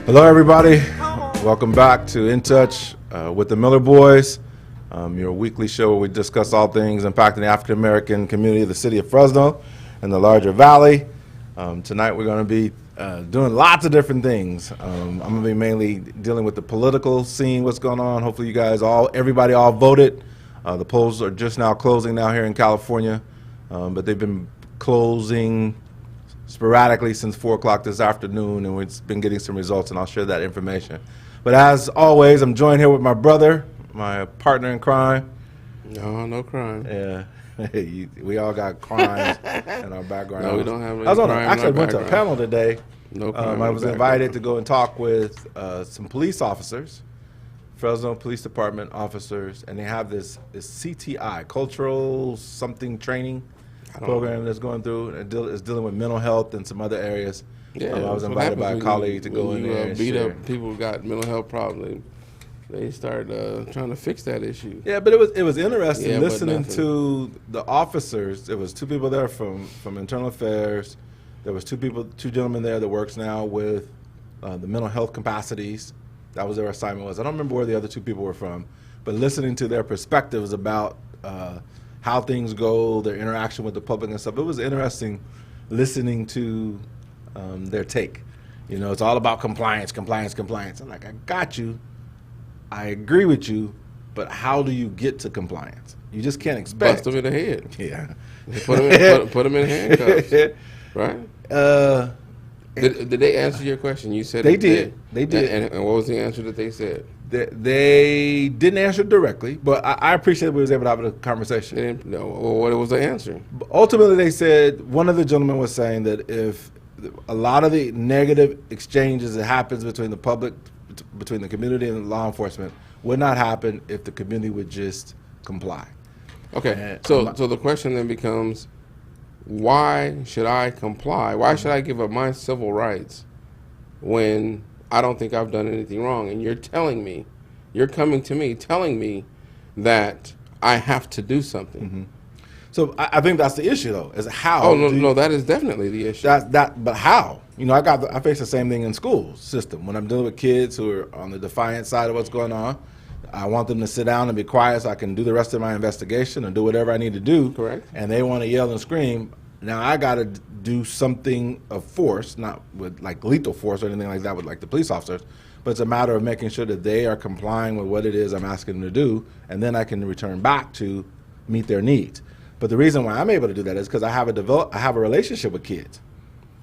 Hello, everybody. Welcome back to In Touch with the Miller Boys, your weekly show where we discuss all things impacting the African American community of the city of Fresno and the larger valley. Tonight, we're going to be doing lots of different things. I'm going to be mainly dealing with the political scene, what's going on. Hopefully, you guys everybody voted. The polls are just now closing now here in California, but they've been closing sporadically since 4 o'clock this afternoon, and we've been getting some results, and I'll share that information. But as always, I'm joined here with my brother, my partner in crime. No crime. Yeah, we all got crimes in our background. No, we don't have any I went to a panel today. No crime. I was invited to go and talk with some police officers, Fresno Police Department officers, and they have this CTI, cultural something training program that's going through, and is dealing with mental health and some other areas. Yeah, I was invited by a colleague to go in there and beat share. up people who got mental health problems. They start trying to fix that issue. Yeah, but it was interesting listening to the officers. There was 2 people there from Internal Affairs. There was 2 gentlemen there that works now with the mental health capacities. That was their assignment was. I don't remember where the other 2 people were from, but listening to their perspectives about how things go, their interaction with the public and stuff. It was interesting listening to their take. You know, it's all about compliance. I'm like, I got you. I agree with you, but how do you get to compliance? You just can't expect. Bust them in the head. Yeah. Put them in handcuffs. Right? Did they answer your question? You said they did. They did. And what was the answer that they said? They didn't answer directly, but I appreciate that we was able to have a conversation. No. Well, what was the answer? Ultimately, they said, one of the gentlemen was saying that if a lot of the negative exchanges that happens between the public, between the community and law enforcement would not happen if the community would just comply. Okay, so the question then becomes, why should I comply? Why should I give up my civil rights when I don't think I've done anything wrong? And you're coming to me telling me that I have to do something. Mm-hmm. So I think that's the issue, though, is how. Oh, no, that is definitely the issue. But how? You know, I face the same thing in school system. When I'm dealing with kids who are on the defiant side of what's going on, I want them to sit down and be quiet so I can do the rest of my investigation and do whatever I need to do. Correct. And they want to yell and scream. Now I got to do something of force, not with like lethal force or anything like that with like the police officers, but it's a matter of making sure that they are complying with what it is I'm asking them to do, and then I can return back to meet their needs. But the reason why I'm able to do that is because I have a relationship with kids.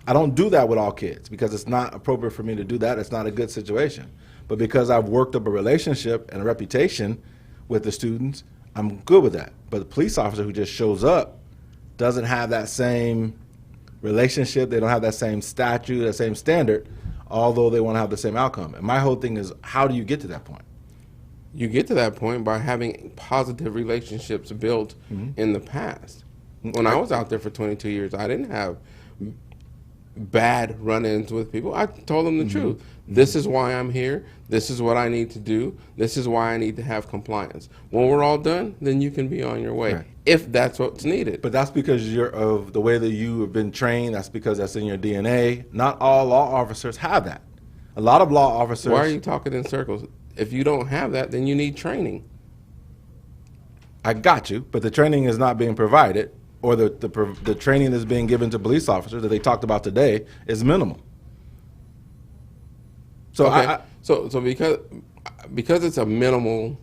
I don't do that with all kids because it's not appropriate for me to do that. It's not a good situation. But because I've worked up a relationship and a reputation with the students, I'm good with that. But the police officer who just shows up doesn't have that same relationship. They don't have that same statute, that same standard, although they want to have the same outcome. And my whole thing is, how do you get to that point? You get to that point by having positive relationships built in the past. When I was out there for 22 years, I didn't have bad run-ins with people. I told them the truth. This is why I'm here. This is what I need to do. This is why I need to have compliance. When we're all done, then you can be on your way, if that's what's needed. But that's because of the way that you have been trained. That's because that's in your DNA. Not all law officers have that. A lot of law officers... Why are you talking in circles? If you don't have that, then you need training. I got you, but the training is not being provided, or the training that's being given to police officers that they talked about today is minimal. So okay. So because it's a minimal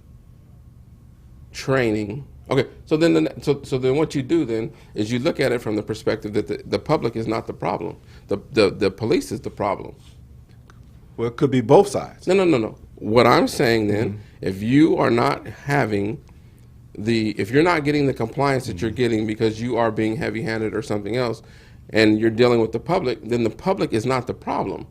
training. Okay. So then what you do then is you look at it from the perspective that the public is not the problem. The police is the problem. Well, it could be both sides. No. What I'm saying then, if you are not having if you're not getting the compliance that you're getting because you are being heavy-handed or something else, and you're dealing with the public, then the public is not the problem.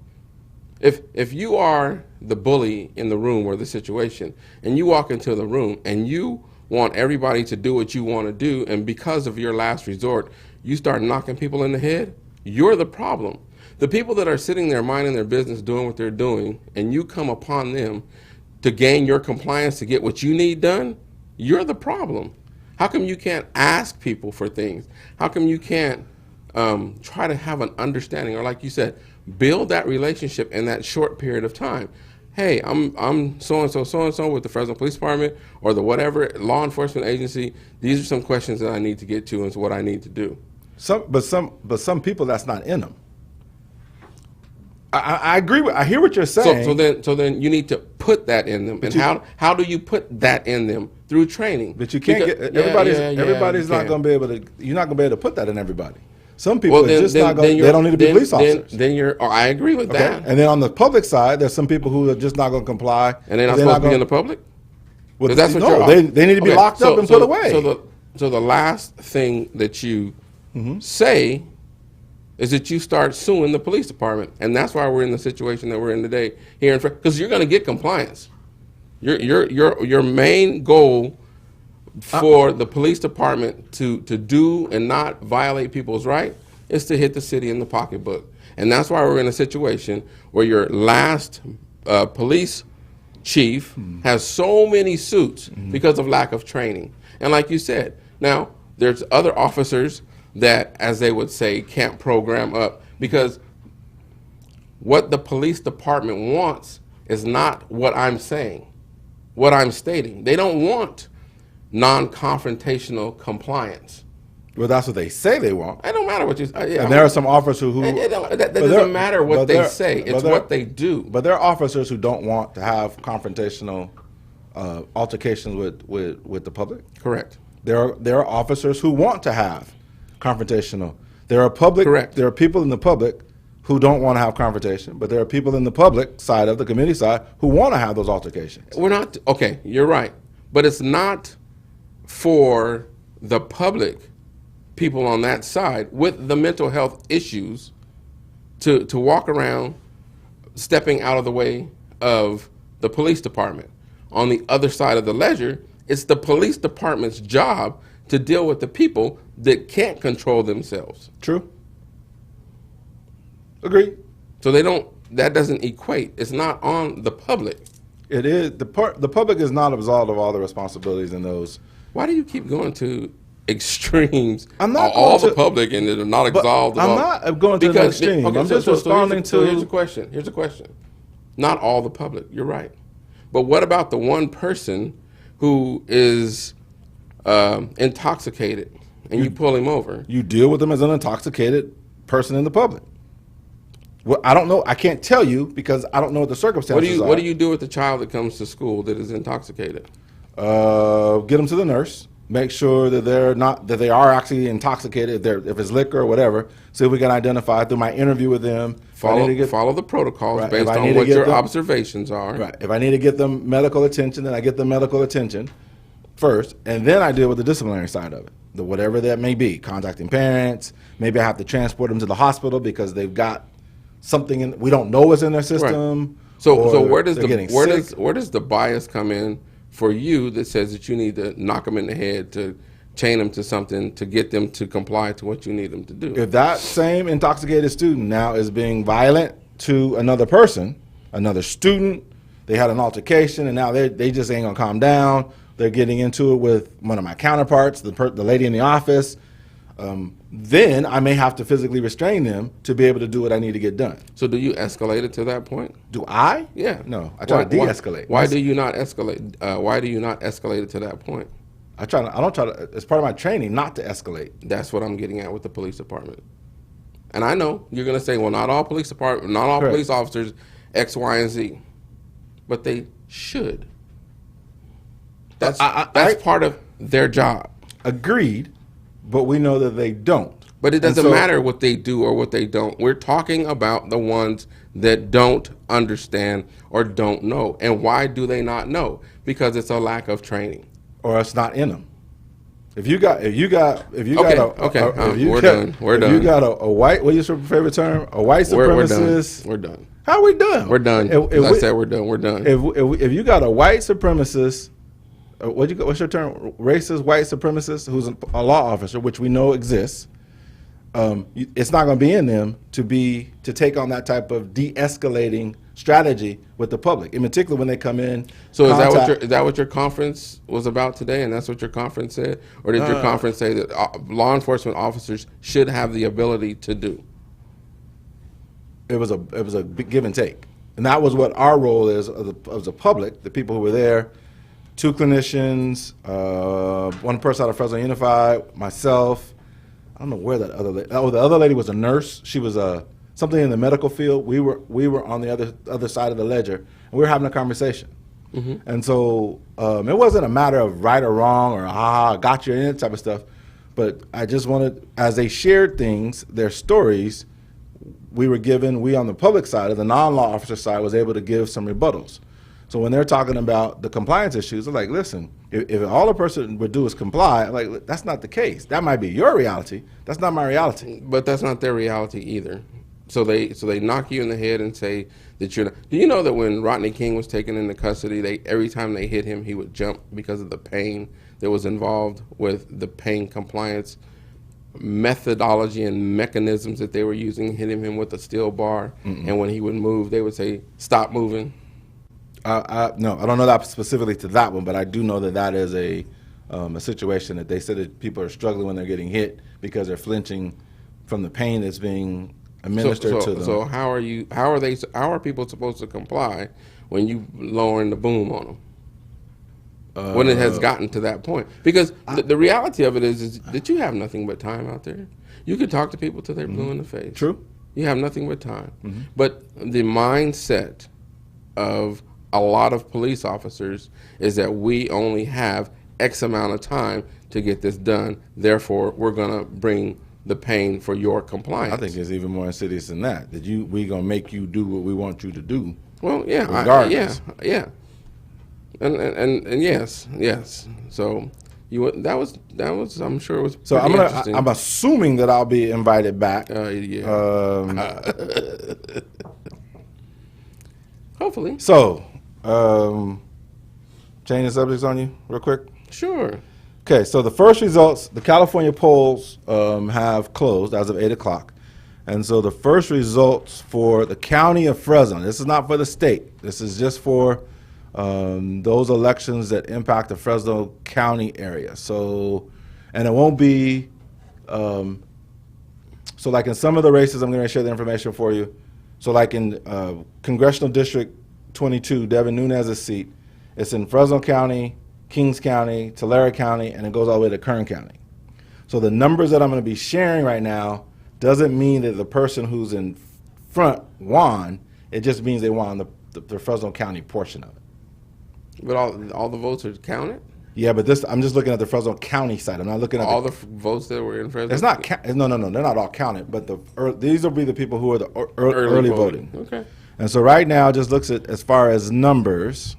If you are the bully in the room or the situation, and you walk into the room and you want everybody to do what you want to do, and because of your last resort, you start knocking people in the head, you're the problem. The people that are sitting there minding their business, doing what they're doing, and you come upon them to gain your compliance to get what you need done, you're the problem. How come you can't ask people for things? How come you can't try to have an understanding, or like you said, build that relationship in that short period of time. Hey, I'm so and so with the Fresno Police Department or the whatever law enforcement agency. These are some questions that I need to get to and what I need to do. But some people, that's not in them. I agree with. I hear what you're saying. So then you need to put that in them. And how do you put that in them? Through training. But you can't get everybody's not going to be able to. You're not going to be able to put that in everybody. Some people are just not going. They don't need to be police officers. I agree with that. And then on the public side, there's some people who are just not going to comply. And they're not supposed to be in the public. Well, that's what they need to be locked up and put away. So the last thing that you say is that you start suing the police department, and that's why we're in the situation that we're in today here in because you're going to get compliance. Your main goal for the police department to do and not violate people's right is to hit the city in the pocketbook, and that's why we're in a situation where your last police chief has so many suits because of lack of training. And like you said, now there's other officers that, as they would say, can't program up, because what the police department wants is not what I'm saying, what I'm stating. They don't want non-confrontational compliance. Well, that's what they say they want. It don't matter what you say. And there are some officers who that doesn't matter what they say. It's what they do. But there are officers who don't want to have confrontational altercations with the public. Correct. There are officers who want to have confrontational. There are public. Correct. There are people in the public who don't want to have confrontation, but there are people in the public side of the community side who want to have those altercations. We're not okay. You're right, but it's not for the public. People on that side with the mental health issues to walk around stepping out of the way of the police department. On the other side of the ledger, it's the police department's job to deal with the people that can't control themselves. True. Agree. So that doesn't equate. It's not on the public. It is. The public is not absolved of all the responsibilities in those. Why do you keep going to extremes? I'm not all going the public and they're not absolved. I'm not going to the extreme. Okay, I'm just responding to. So here's a question. Here's a question. Not all the public. You're right. But what about the one person who is intoxicated and you pull him over? You deal with them as an intoxicated person in the public. Well, I don't know. I can't tell you because I don't know what the circumstances are. What do you do with the child that comes to school that is intoxicated? Get them to the nurse. Make sure that they are actually intoxicated. If it's liquor or whatever, see if we can identify through my interview with them. Follow the protocols based on what your observations are. Right. If I need to get them medical attention, then I get them medical attention first, and then I deal with the disciplinary side of it, whatever that may be. Contacting parents. Maybe I have to transport them to the hospital because they've got something we don't know what's in their system. Right. So where does the bias come in for you that says that you need to knock them in the head, to chain them to something, to get them to comply to what you need them to do? If that same intoxicated student now is being violent to another person, another student, they had an altercation and now they just ain't gonna calm down. They're getting into it with one of my counterparts, the lady in the office. Then I may have to physically restrain them to be able to do what I need to get done. So do you escalate it to that point? Do I? Yeah. No, I try to de-escalate. Why do you not escalate? Why do you not escalate it to that point? I don't try to. It's part of my training not to escalate. That's what I'm getting at with the police department. And I know you're going to say, well, not all police Correct. police officers X, Y, and Z, but they should. That's part of their job. Agreed. But we know that they don't. But it doesn't matter what they do or what they don't. We're talking about the ones that don't understand or don't know. And why do they not know? Because it's a lack of training. Or it's not in them. If you got a white, what is your favorite term? A white supremacist. We're done. How are we done? We're done. I said we're done. We're done. If you got a white supremacist, what's your term? Racist white supremacist who's a law officer, which we know exists. It's not going to be in them to take on that type of de-escalating strategy with the public, in particular when they come in. So is that what your conference was about today, and that's what your conference said, or did your conference say that law enforcement officers should have the ability to do? it was a big give and take, and that was what our role is of the public, the people who were there. 2 clinicians, 1 person out of Fresno Unified, myself. I don't know where that other lady. Oh, the other lady was a nurse. She was something in the medical field. We were on the other side of the ledger, and we were having a conversation. And so it wasn't a matter of right or wrong or got you in type of stuff, but I just wanted, as they shared things, their stories, we on the public side, of the non-law officer side, was able to give some rebuttals. So when they're talking about the compliance issues, they're like, listen, if all a person would do is comply, I'm like, that's not the case. That might be your reality. That's not my reality. But that's not their reality either. So they knock you in the head and say that you're not. Do you know that when Rodney King was taken into custody, every time they hit him, he would jump because of the pain that was involved with the pain compliance methodology and mechanisms that they were using, hitting him with a steel bar. And when he would move, they would say, stop moving. No, I don't know that specifically to that one, but I do know that is a situation that they said that people are struggling when they're getting hit because they're flinching from the pain that's being administered to them. So how are people supposed to comply when you lowering the boom on them? When it has gotten to that point, because the reality of it is that you have nothing but time out there. You can talk to people till they're blue in the face. True. You have nothing but time. But the mindset of a lot of police officers is that we only have X amount of time to get this done. Therefore, we're going to bring the pain for your compliance. I think it's even more insidious than that. We gonna make you do what we want you to do. Well, yeah, regardless. yeah. And yes. So that was I'm sure it was. So interesting. I'm assuming that I'll be invited back. Hopefully. So, change the subjects on you real quick. Sure. Okay, so the first results, the California polls have closed as of 8 o'clock. And so the first results for the county of Fresno, this is not for the state, this is just for those elections that impact the Fresno County area. So, and it won't be, so like in some of the races, I'm going to share the information for you. So like in Congressional District 22, Devin Nunes's seat, it's in Fresno County, Kings County, Tulare County, and it goes all the way to Kern County. So the numbers that I'm going to be sharing right now doesn't mean that the person who's in front won. It just means they won the Fresno County portion of it. But all the votes are counted? Yeah, but I'm just looking at the Fresno County side. I'm not looking at all the votes that were in Fresno. It's not no, they're not all counted. But these will be the people who are the early voting. Okay. And so right now, it just looks at as far as numbers.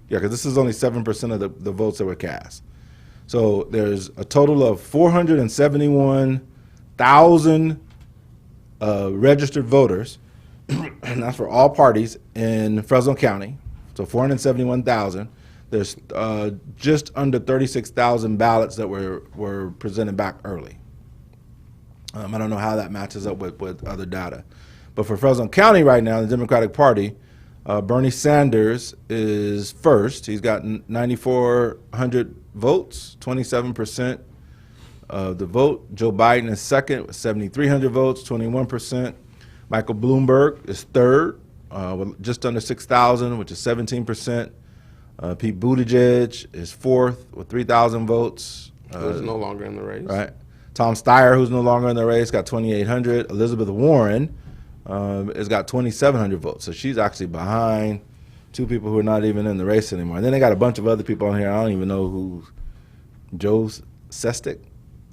Yeah, because this is only 7% of the votes that were cast. So there's a total of 471,000 registered voters, and that's for all parties in Fresno County. So 471,000. There's just under 36,000 ballots that were presented back early. I don't know how that matches up with other data. But for Fresno County right now, the Democratic Party, Bernie Sanders is first. He's got 9,400 votes, 27% of the vote. Joe Biden is second with 7,300 votes, 21%. Michael Bloomberg is third with just under 6,000, which is 17%. Pete Buttigieg is fourth with 3,000 votes. Who's no longer in the race. Right. Tom Steyer, who's no longer in the race, got 2,800. Elizabeth Warren has got 2,700 votes. So she's actually behind two people who are not even in the race anymore. And then they got a bunch of other people on here. I don't even know who. Joe Sestak?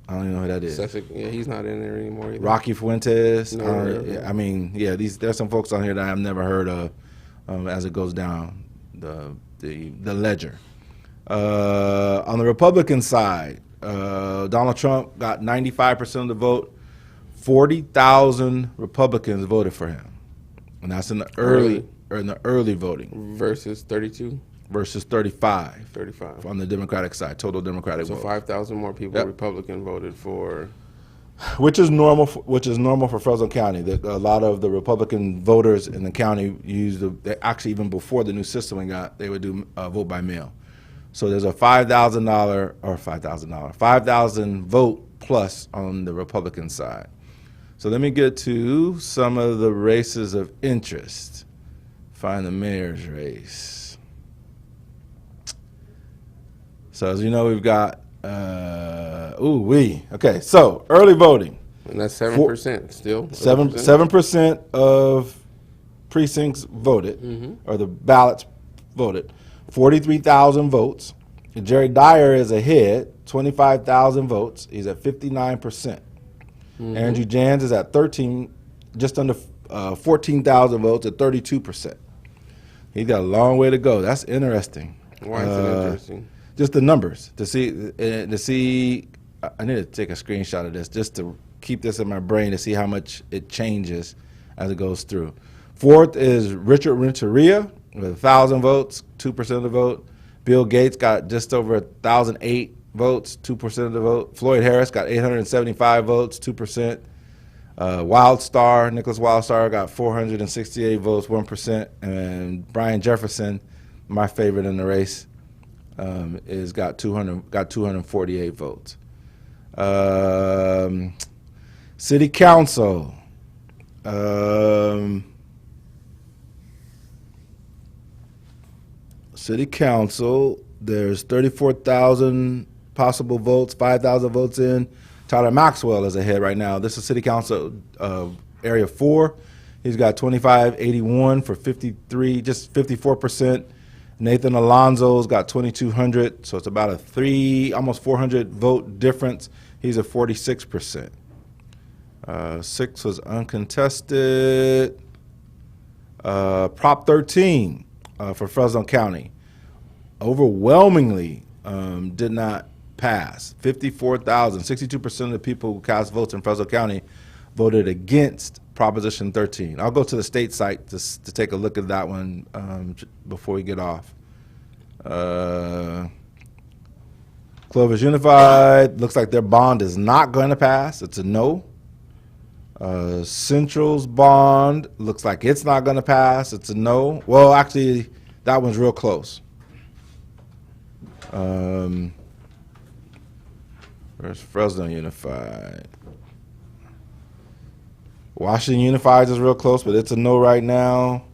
I don't even know who that is. Sestak, yeah, he's not in there anymore either. Rocky Fuentes. No, I mean, yeah, there's some folks on here that I've never heard of as it goes down the ledger. On the Republican side, Donald Trump got 95% of the vote. 40,000 Republicans voted for him, and that's in the early voting versus 32 versus 35 on the Democratic side, total Democratic vote. So 5,000 more people Republican voted for, which is normal for Fresno County. That a lot of the Republican voters in the county actually even before the new system they would do vote by mail. So there's a $5,000 vote plus on the Republican side. So let me get to some of the races of interest. Find the mayor's race. So as you know, we've got, okay, so early voting. And that's 7% still. 7% of precincts voted, or the ballots voted. 43,000 votes. Jerry Dyer is ahead, 25,000 votes. He's at 59%. Andrew Jans is at just under 14,000 votes at 32%. He's got a long way to go. That's interesting. Why is it interesting? Just the numbers to see. I need to take a screenshot of this just to keep this in my brain to see how much it changes as it goes through. Fourth is Richard Renteria with 1,000 votes, 2% of the vote. Bill Gates got just over 1,008 votes, 2% of the vote. Floyd Harris got 875 votes, 2%. Nicholas Wildstar got 468 votes, 1%. And Brian Jefferson, my favorite in the race, got 248 votes. City Council. City Council, there's 34,000 possible votes, 5,000 votes in. Tyler Maxwell is ahead right now. This is City Council Area 4. He's got 2581 for 53, just 54%. Nathan Alonso's got 2,200, so it's about almost 400 vote difference. He's at 46%. 6 was uncontested. Prop 13 for Fresno County overwhelmingly did not pass. 54,000, 62% of the people who cast votes in Fresno County voted against Proposition 13. I'll go to the state site to take a look at that one before we get off. Clovis Unified, looks like their bond is not going to pass. It's a no. Central's bond looks like it's not going to pass. It's a no. Well, actually, that one's real close. Where's Fresno Unified? Washington Unified is real close, but it's a no right now.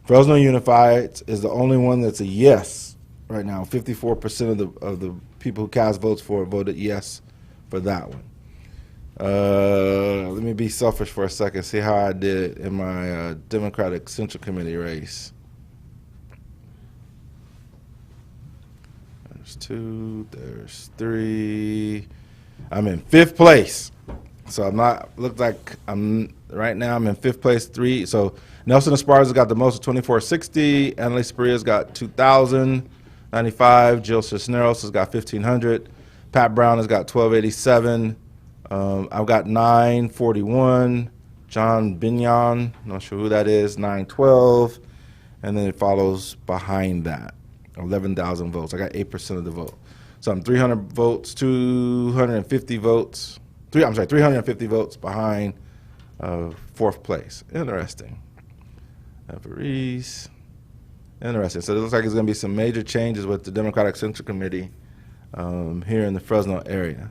Fresno Unified is the only one that's a yes right now. 54% of the people who cast votes for it voted yes for that one. Let me be selfish for a second, see how I did in my Democratic Central Committee race. There's 2, there's 3. I'm in 5th place. So right now I'm in 5th place, 3. So Nelson Esparza got the most at 2460. Annalise Paria's got 2,095. Jill Cisneros has got 1,500. Pat Brown has got 1,287. I've got 941. John Bignon, not sure who that is, 912. And then it follows behind that, 11,000 votes. I got 8% of the vote. So I'm 300 votes, 250 votes. 350 votes behind 4th place. Interesting. Everese. Interesting. So it looks like there's going to be some major changes with the Democratic Central Committee here in the Fresno area.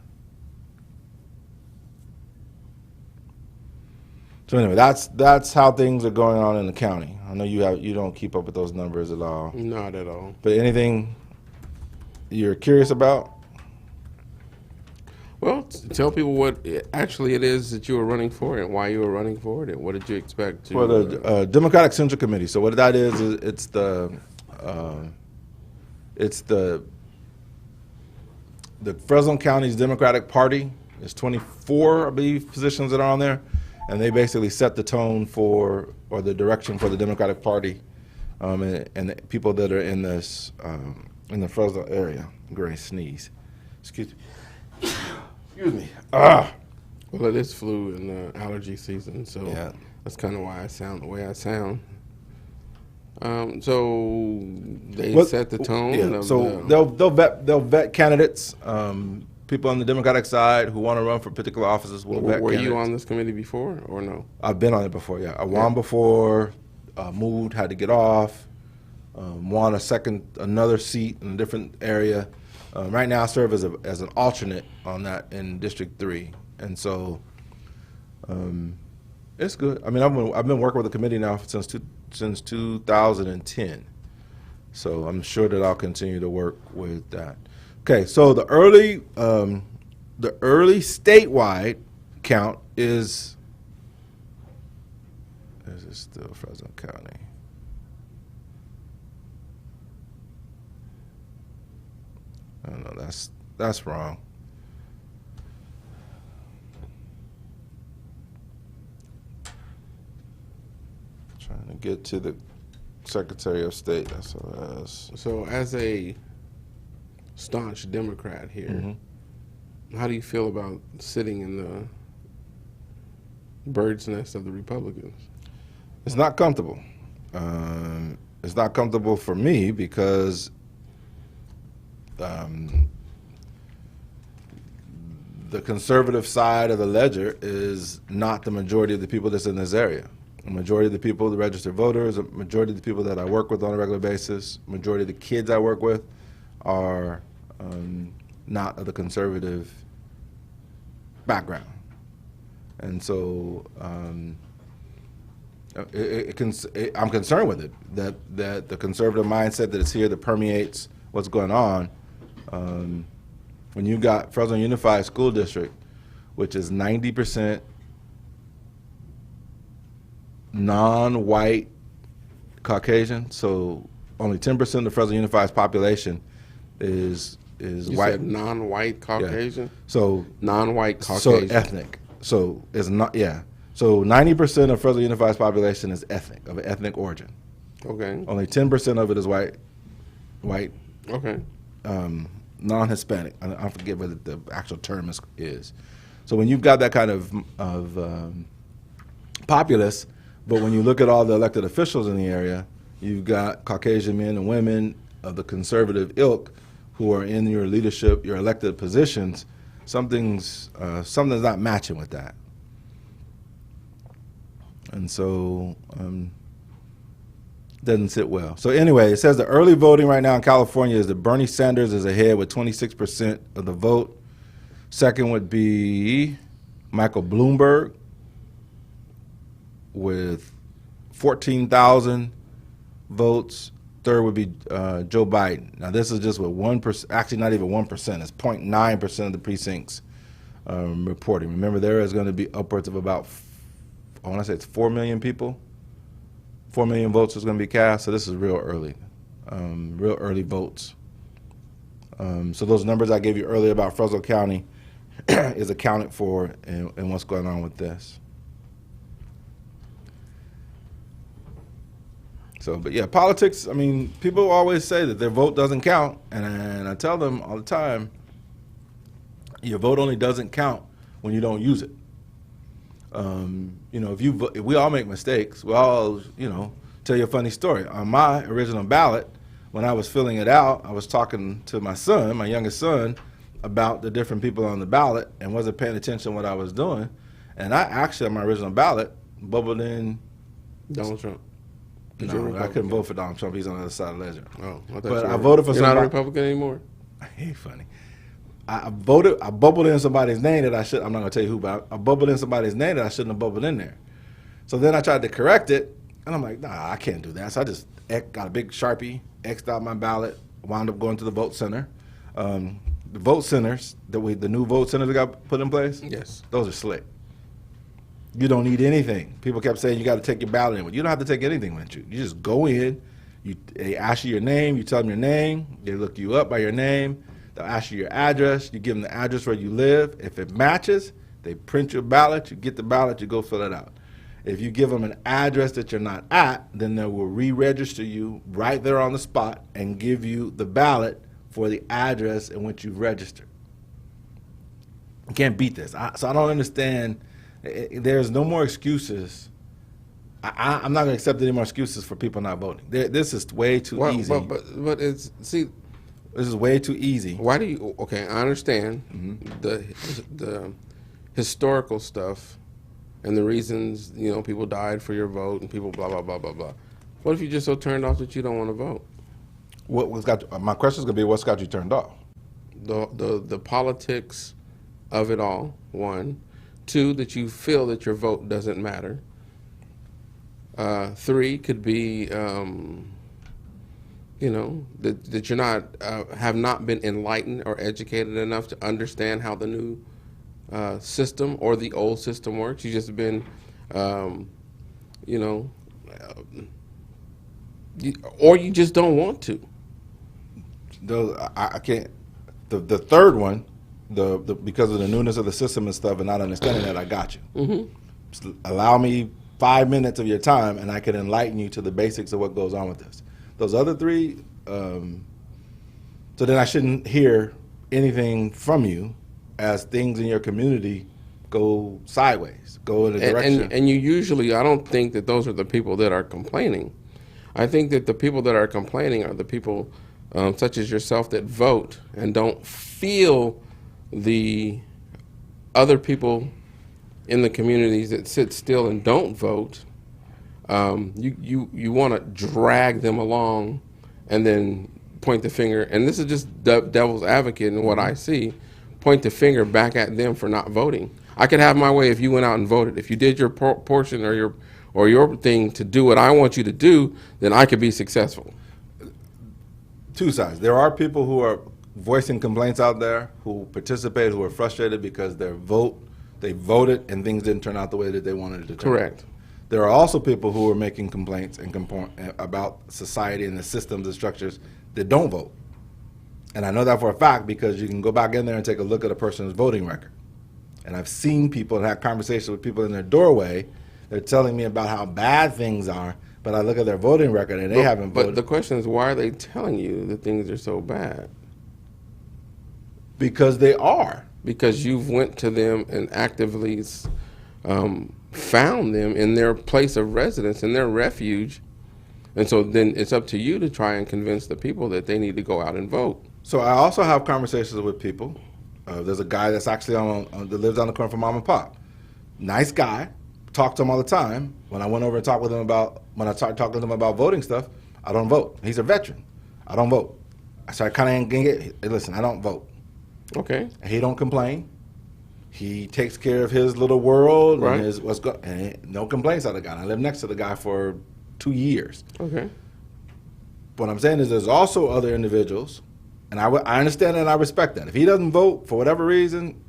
So anyway, that's how things are going on in the county. I know you don't keep up with those numbers at all. Not at all. But anything you're curious about? Well, tell people what actually it is that you were running for and why you were running for it, and what did you expect to... Well, the Democratic Central Committee. So what that is it's the Fresno County's Democratic Party. There's 24, I believe, positions that are on there, and they basically set the tone for, or the direction for the Democratic Party, and the people that are in this in the Fresno area. I'm going to sneeze. Excuse me. Excuse me. Well, it is flu and allergy season, so yeah. That's kind of why I sound the way I sound. So they set the tone. Yeah. So they'll vet candidates. People on the Democratic side who want to run for particular offices will vet Were candidates. you on this committee before or no? I've been on it before. Yeah, I won before. Moved, had to get off. Won another seat in a different area. Right now, I serve as an alternate on that in District 3, and so It's good. I mean, I've been working with the committee now since 2010, so I'm sure that I'll continue to work with that. Okay, so the early statewide count is it still Fresno County? I don't know. That's wrong. Trying to get to the Secretary of State. That's what it is. So, as a staunch Democrat here, Mm-hmm. how do you feel about sitting in the bird's nest of the Republicans? It's not comfortable. It's not comfortable for me because the conservative side of the ledger is not the majority of the people that's in this area. The majority of the people, the registered voters, the majority of the people that I work with on a regular basis, majority of the kids I work with are not of the conservative background. And so I'm concerned with it, that the conservative mindset that is here that permeates what's going on. When you got Fresno Unified School District, which is 90% non-white Caucasian, so only 10% of the Fresno Unified's population is You white. said non-white Caucasian? So Non-white so Caucasian. ethnic. So it's not, yeah. So 90% of Fresno Unified's population is ethnic, of ethnic origin. Okay. Only 10% of it is white, Okay. non-Hispanic. I forget what the actual term is. So when you've got that kind of populace, but when you look at all the elected officials in the area, you've got Caucasian men and women of the conservative ilk who are in your leadership, your elected positions. Something's not matching with that. And so doesn't sit well. So anyway, it says the early voting right now in California is that Bernie Sanders is ahead with 26% of the vote. Second would be Michael Bloomberg with 14,000 votes. Third would be Joe Biden. Now this is just with 1%, actually not even 1%, it's 0.9% of the precincts reporting. Remember, there is going to be upwards of about, I want to say it's 4 million people. 4 million votes is going to be cast, so this is real early votes. So those numbers I gave you earlier about Fresno County is accounted for in what's going on with this. So, but yeah, politics, I mean, people always say that their vote doesn't count, and I tell them all the time, your vote only doesn't count when you don't use it. You know, if we all make mistakes, we all, tell you a funny story. On my original ballot, when I was filling it out, I was talking to my son, my youngest son, about the different people on the ballot and wasn't paying attention to what I was doing. And I actually, on my original ballot, bubbled in Donald Trump. No, I couldn't vote for Donald Trump. He's on the other side of the ledger. Oh, but I voted for You're not a somebody. Republican anymore? Hey, funny. I bubbled in somebody's name that I should. I'm not gonna tell you who, but I bubbled in somebody's name that I shouldn't have bubbled in there. So then I tried to correct it, and I'm like, nah, I can't do that. So I just got a big Sharpie, X'd out my ballot, wound up going to the vote center. The vote centers, the new vote centers that got put in place, Yes. those are slick. You don't need anything. People kept saying you got to take your ballot in. You don't have to take anything with you. You just go in. They ask you your name. You tell them your name. They look you up by your name. They'll ask you your address. You give them the address where you live. If it matches, they print your ballot. You get the ballot. You go fill it out. If you give them an address that you're not at, then they will re-register you right there on the spot and give you the ballot for the address in which you've registered. You can't beat this. So I don't understand. There's no more excuses. I'm not going to accept any more excuses for people not voting. This is way too easy. But it's, see, This is way too easy. why do you, okay, I understand the historical stuff and the reasons, people died for your vote and people blah, blah, blah, blah, blah. What if you're just so turned off that you don't want to vote? My question is going to be, what's got you turned off? The politics of it all, one. 2, that you feel that your vote doesn't matter. 3 could be, that you're not, have not been enlightened or educated enough to understand how the new system or the old system works. You've just been, or you just don't want to. I can't. The third one, because of the newness of the system and stuff, and not understanding that, I got you. Just allow me 5 minutes of your time, and I can enlighten you to the basics of what goes on with this. Those other 3, so then I shouldn't hear anything from you as things in your community go sideways, go in a direction. And you usually, I don't think that those are the people that are complaining. I think that the people that are complaining are the people such as yourself that vote and don't feel the other people in the communities that sit still and don't vote. You want to drag them along and then point the finger. And this is just devil's advocate in what I see. Point the finger back at them for not voting. I could have my way if you went out and voted. If you did your portion or your thing to do what I want you to do, then I could be successful. 2 sides. There are people who are voicing complaints out there, who participate, who are frustrated because they voted and things didn't turn out the way that they wanted it to turn out. Correct. There are also people who are making complaints and about society and the systems and structures that don't vote. And I know that for a fact because you can go back in there and take a look at a person's voting record. And I've seen people and had conversations with people in their doorway. They're telling me about how bad things are, but I look at their voting record and they haven't voted. But the question is, why are they telling you that things are so bad? Because they are. Because you've went to them and actively found them in their place of residence, in their refuge. And so then it's up to you to try and convince the people that they need to go out and vote. So I also have conversations with people. There's a guy that's actually that lives on the corner from Mom and Pop. Nice guy. Talk to him all the time. When I went over and talked with him when I started talking to him about voting stuff, I don't vote. He's a veteran. I don't vote. So I kind of get, hey, listen, I don't vote. Okay. He don't complain. He takes care of his little world Right. and no complaints out of the guy. I lived next to the guy for 2 years. Okay. What I'm saying is there's also other individuals, and I understand and I respect that. If he doesn't vote for whatever reason,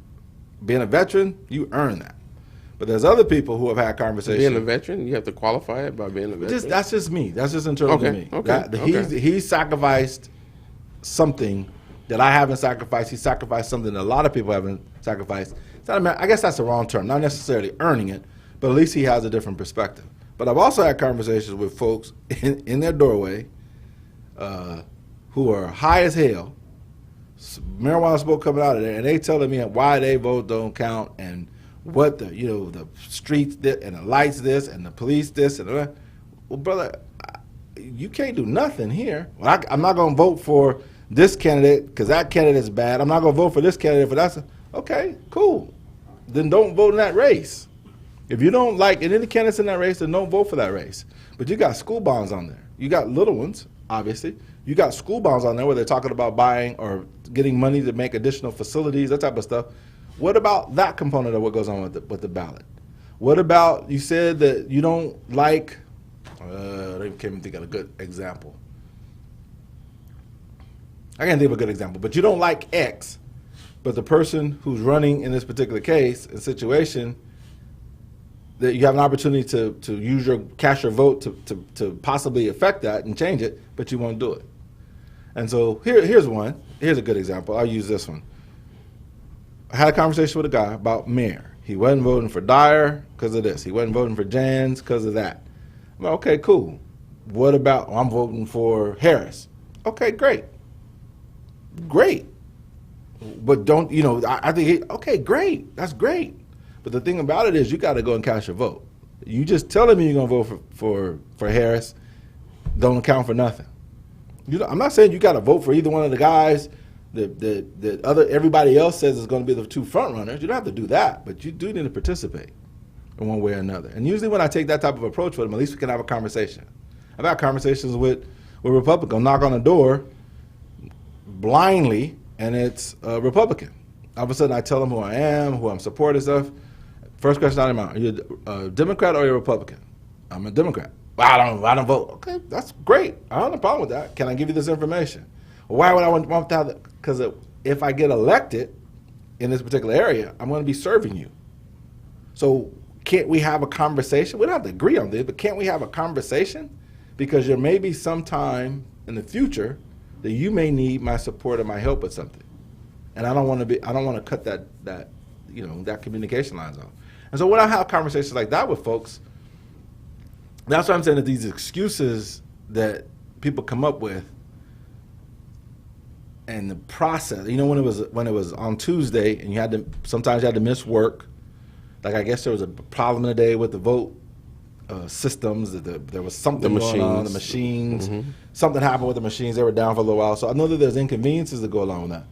being a veteran, you earn that. But there's other people who have had conversations. Being a veteran, you have to qualify it by being a veteran. That's just me. That's just internal to me. Okay. He's sacrificed something that I haven't sacrificed. He sacrificed something that a lot of people haven't sacrificed. I guess that's the wrong term. Not necessarily earning it, but at least he has a different perspective. But I've also had conversations with folks in their doorway who are high as hell, marijuana smoke coming out of there, and they telling me why they vote don't count and what the streets and the lights this and the police this and that. Well, brother, you can't do nothing here. Well, I'm not going to vote for this candidate because that candidate is bad. I'm not going to vote for this candidate for that. Okay, cool. Then don't vote in that race. If you don't like any of the candidates in that race, then don't vote for that race. But you got school bonds on there. You got little ones, obviously. You got school bonds on there where they're talking about buying or getting money to make additional facilities, that type of stuff. What about that component of what goes on with the ballot? What about, you said that you don't like, I can't even think of a good example. I can't think of a good example, but you don't like X, but the person who's running in this particular case and situation, that you have an opportunity to cast your vote to possibly affect that and change it, but you won't do it. And so here's one. Here's a good example. I'll use this one. I had a conversation with a guy about mayor. He wasn't voting for Dyer because of this. He wasn't voting for Jans because of that. I'm like, okay, cool. What about, I'm voting for Harris. Okay, great. Great. But don't, I think, okay, great. That's great. But the thing about it is you got to go and cast your vote. You just telling me you're going to vote for Harris don't count for nothing. I'm not saying you got to vote for either one of the guys that everybody else says is going to be the 2 front runners. You don't have to do that, but you do need to participate in one way or another. And usually when I take that type of approach with them, at least we can have a conversation. I've had conversations with Republicans, knock on the door blindly, and it's a Republican. All of a sudden I tell them who I am, who I'm supporting stuff. First question out of your mouth: are you a Democrat or a Republican? I'm a Democrat. Well, I don't vote. Okay, that's great. I don't have a problem with that. Can I give you this information? Why would I want to have that? Because if I get elected in this particular area, I'm going to be serving you. So can't we have a conversation? We don't have to agree on this, but can't we have a conversation? Because there may be some time in the future that you may need my support or my help with something, and I don't want to cut that communication lines off. And so when I have conversations like that with folks, that's what I'm saying, that these excuses that people come up with and the process, when it was on Tuesday and sometimes you had to miss work. Like, I guess there was a problem today with the vote systems. There was something going on, the machines. Mm-hmm. Something happened with the machines. They were down for a little while. So I know that there's inconveniences that go along with that.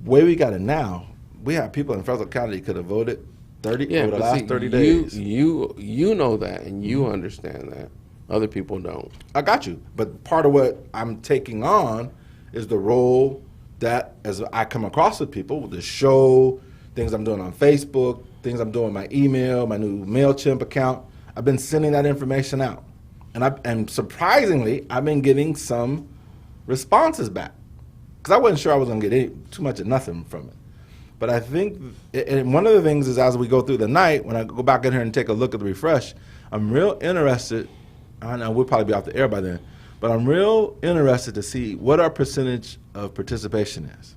The way we got it now, we have people in Fresno County that could have voted over the last 30 days. You know that, and you understand that. Other people don't. I got you. But part of what I'm taking on is the role that, as I come across with people, the show, things I'm doing on Facebook, things I'm doing, my email, my new MailChimp account. I've been sending that information out. And surprisingly, I've been getting some responses back. Because I wasn't sure I was going to get too much of nothing from it. But I think, and one of the things is, as we go through the night, when I go back in here and take a look at the refresh, I'm real interested. I know we'll probably be off the air by then, but I'm real interested to see what our percentage of participation is.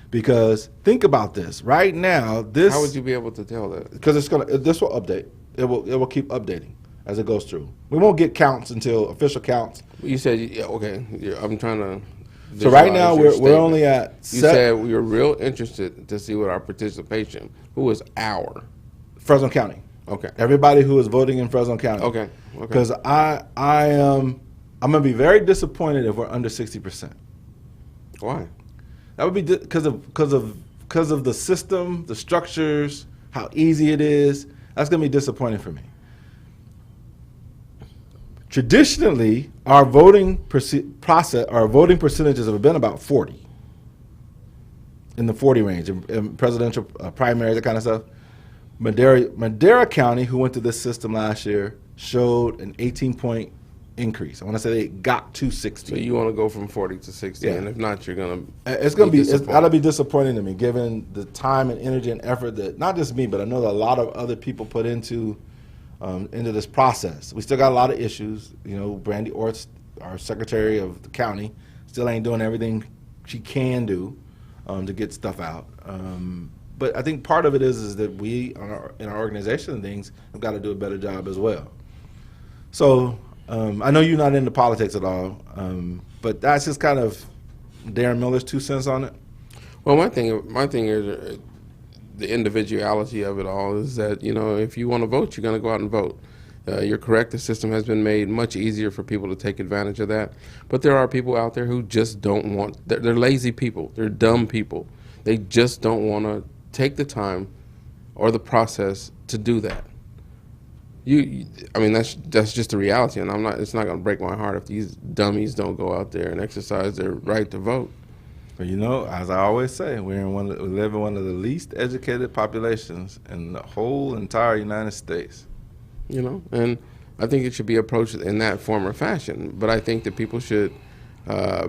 Because think about this. Right now, this... How would you be able to tell that? Because this will update. It will keep updating as it goes through. We won't get counts until official counts. You said, okay, I'm trying to... So right now, we're only at... You said we were real interested to see what our participation... Who was our? Fresno County. Okay. Everybody who is voting in Fresno County. Okay. Because I'm going to be very disappointed if we're under 60%. Why? That would be because of the system, the structures, how easy it is. That's going to be disappointing for me. Traditionally, our voting percentages have been about 40, in the 40 range, in presidential primaries, that kind of stuff. Madera County, who went to this system last year, showed an 18-point increase. I want to say they got to 60. So you want to go from 40 to 60, and if not, you're going to... That'll be disappointing to me, given the time and energy and effort that not just me, but I know that a lot of other people put into this process. We still got a lot of issues. Brandy Orts, our secretary of the county, still ain't doing everything she can do to get stuff out. But I think part of it is that we, in our organization and things, have got to do a better job as well. So I know you're not into politics at all, but that's just kind of Darren Miller's 2 cents on it. Well, my thing is the individuality of it all is that, if you want to vote, you're going to go out and vote. You're correct. The system has been made much easier for people to take advantage of that. But there are people out there who just don't want, they're lazy people. They're dumb people. They just don't want to take the time or the process to do that. That's just the reality, and it's not going to break my heart if these dummies don't go out there and exercise their right to vote. But as I always say, we live in one of the least educated populations in the whole entire United States. And I think it should be approached in that form or fashion. But I think that people should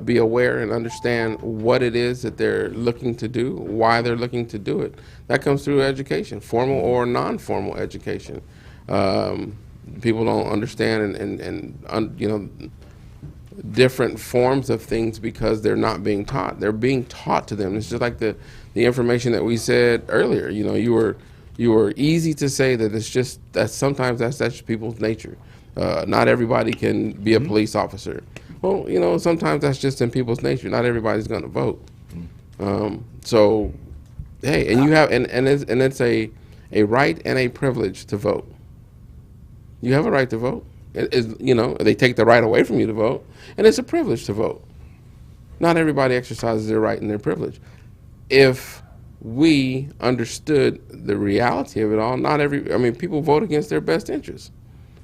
be aware and understand what it is that they're looking to do, why they're looking to do it. That comes through education, formal or non-formal education. People don't understand and different forms of things because they're not being taught. They're being taught to them. It's just like the information that we said earlier. You were easy to say that it's just that sometimes that's people's nature. Not everybody can be a police officer. Well, sometimes that's just in people's nature. Not everybody's going to vote. So, hey, and you have and it's a right and a privilege to vote. You have a right to vote. They take the right away from you to vote, and it's a privilege to vote. Not everybody exercises their right and their privilege. If we understood the reality of it all, people vote against their best interests.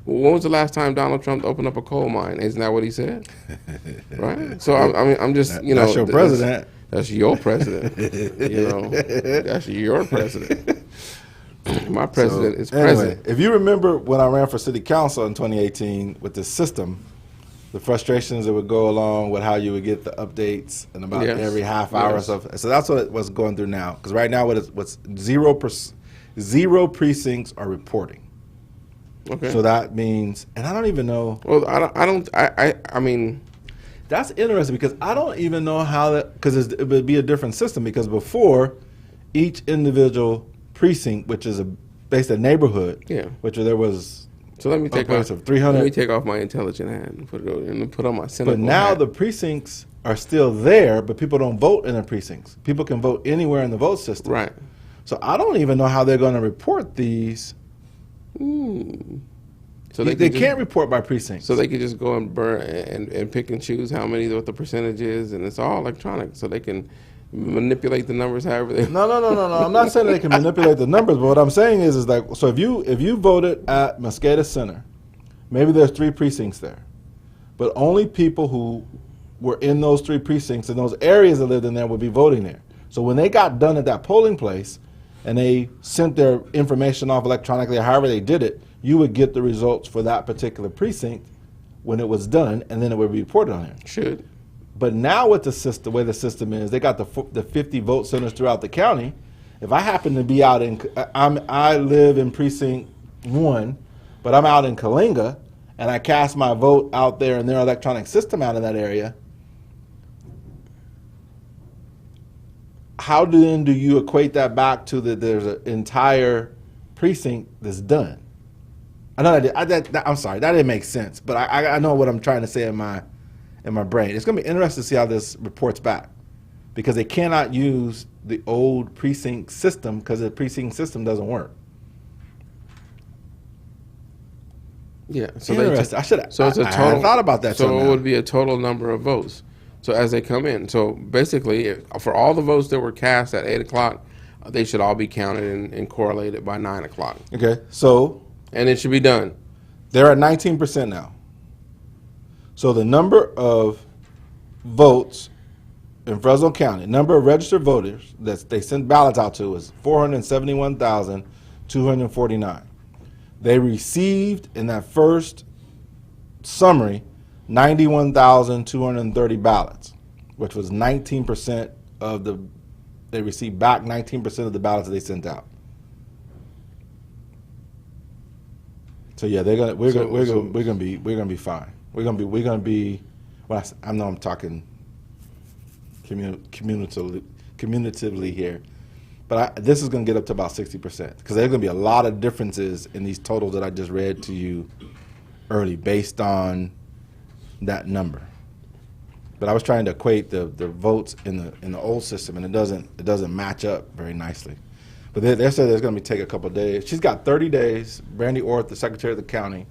When was the last time Donald Trump opened up a coal mine? Isn't that what he said? Right? So I'm just, That's your president. That's your president. That's your president. My president is Anyway, president. if you remember when I ran for city council in 2018 with this system, the frustrations that would go along with how you would get the updates and about Yes. every half hour or Yes. so. So that's what's going through now. Because right now, what's 0 precincts are reporting. Okay. So that means, and I don't even know. Well, I mean, That's interesting because I don't even know how that, because it would be a different system, because before each individual precinct, which is based on neighborhood, Yeah. which there was, so let me take upwards off of 300. Let me take off my intelligent hat and put on my cynical but now hat. the precincts are still there, but people don't vote in the precincts. People can vote anywhere in the vote system. Right. So I don't even know how they're going to report these. So They can just- can't report by precincts. So they could just go and burn and pick and choose how many, what the percentage is, and it's all electronic. So they can manipulate the numbers however they. No. I'm not saying they can manipulate the numbers, but what I'm saying is like, so if you voted at Mosqueda Center, maybe there's 3 precincts there, but only people who were in those 3 precincts in those areas that lived in there would be voting there. So when they got done at that polling place, and they sent their information off electronically, or however they did it, you would get the results for that particular precinct when it was done, and then it would be reported on there. Should. But now with the system, the way the system is, they got the 50 vote centers throughout the county. If I happen to be out I live in precinct 1, but I'm out in Kalinga, and I cast my vote out there in their electronic system out in that area, how then do you equate that back to there's an entire precinct that's done? I know I'm sorry, that didn't make sense, but I know what I'm trying to say in my brain. It's going to be interesting to see how this reports back, because they cannot use the old precinct system because the precinct system doesn't work. Yeah. So Interesting. I should. So it's a I total. hadn't thought about that. So till it now. would be a total number of votes. So as they come in, so basically, for all the votes that were cast at 8 o'clock, they should all be counted and correlated by 9 o'clock, Okay, so and it should be done. they're at 19% now. So the number of votes in Fresno County, number of registered voters that they sent ballots out to is 471,249. They received in that first summary 91,230 ballots, which was 19% of they received back 19% of the ballots that they sent out. So yeah, we're gonna be fine. We're gonna be. Well, I know I'm talking communitively here, but this is gonna get up to about 60% because there's gonna be a lot of differences in these totals that I just read to you early based on that number. But I was trying to equate the votes in the old system, and it doesn't match up very nicely. But they said it's going to take a couple of days. She's got 30 days. Brandy Orth, the secretary of the county,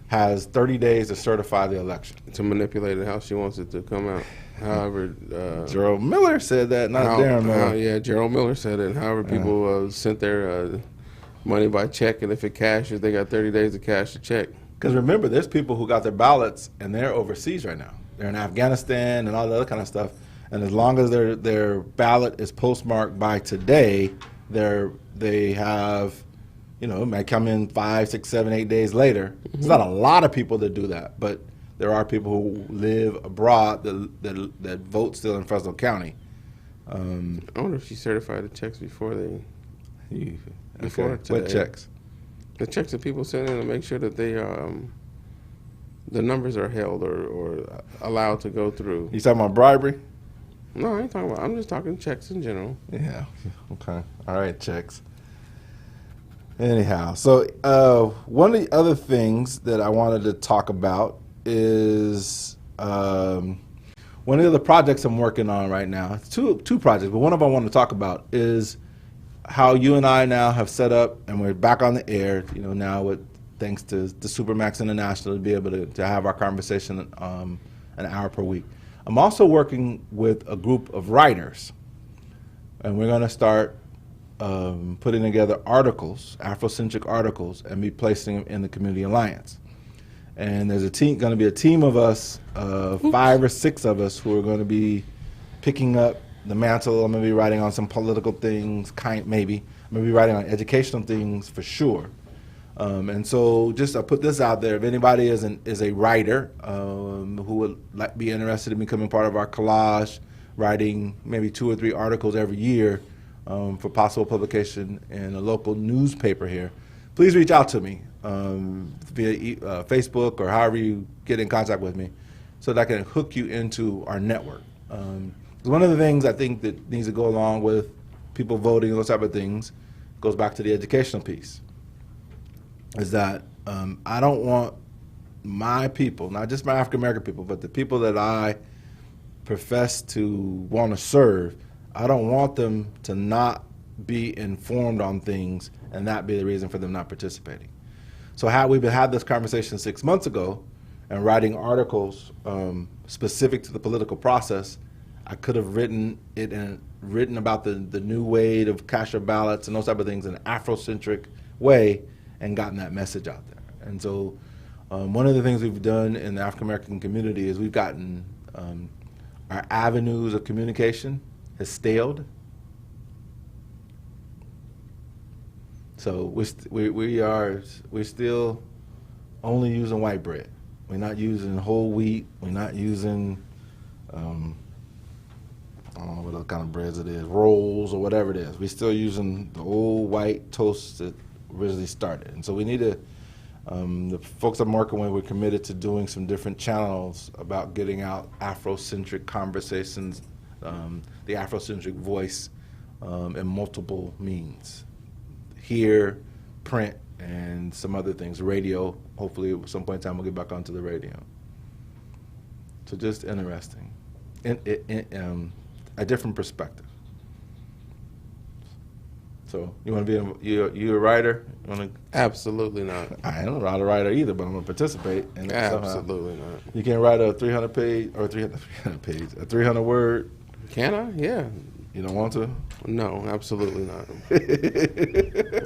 has 30 days to certify the election. To manipulate it how she wants it to come out. However, Gerald Miller said that, not Darren Miller. Yeah, Gerald Miller said it. However, people sent their money by check, and if it cashes, they got 30 days to cash the check. Because remember, there's people who got their ballots, and they're overseas right now. They're in Afghanistan and all the other kind of stuff. And as long as their ballot is postmarked by today, they have, it might come in 5, 6, 7, 8 days later. There's not a lot of people that do that, but there are people who live abroad that vote still in Fresno County. I wonder if she certified the checks before they. Okay. What today. checks? The checks that people send in to make sure that they the numbers are held or allowed to go through. You talking about bribery? No, I ain't talking about. I'm just talking checks in general. Yeah. Okay. All right, checks. Anyhow, so one of the other things that I wanted to talk about is one of the other projects I'm working on right now. It's two projects, but one of them I want to talk about is how you and I now have set up, and we're back on the air. Now with thanks to the Supermax International to be able to have our conversation an hour per week. I'm also working with a group of writers, and we're going to start putting together articles, Afrocentric articles, and be placing them in the Community Alliance. And there's going to be a team of us, 5 or 6 of us, who are going to be picking up the mantle. I'm going to be writing on some political things, maybe. I'm going to be writing on educational things for sure. And so just I put this out there. If anybody is a writer who would be interested in becoming part of our collage, writing maybe 2 or 3 articles every year for possible publication in a local newspaper here, please reach out to me via Facebook or however you get in contact with me so that I can hook you into our network. One of the things I think that needs to go along with people voting and those type of things goes back to the educational piece, is that I don't want my people, not just my African American people, but the people that I profess to want to serve, I don't want them to not be informed on things and that be the reason for them not participating. So had we had this conversation 6 months ago and writing articles specific to the political process, I could have written it and written about the new way of cashier ballots and those type of things in an Afrocentric way and gotten that message out there. And so one of the things we've done in the African American community is we've gotten our avenues of communication has staled. So we're still only using white bread. We're not using whole wheat. We're not using I don't know what other kind of breads it is, rolls or whatever it is. We're still using the old white toast that originally started. And so we need to, the folks I'm working with, we're committed to doing some different channels about getting out Afrocentric conversations, the Afrocentric voice in multiple means. Here, print, and some other things, radio. Hopefully at some point in time we'll get back onto the radio. So just interesting. A different perspective. So you want to be you a writer? You want to? Absolutely not. I am not a writer either, but I'm going to participate. And Absolutely not. You can write a 300 page or 300 page, a 300 word. Can I? Yeah. You don't want to? No, absolutely not.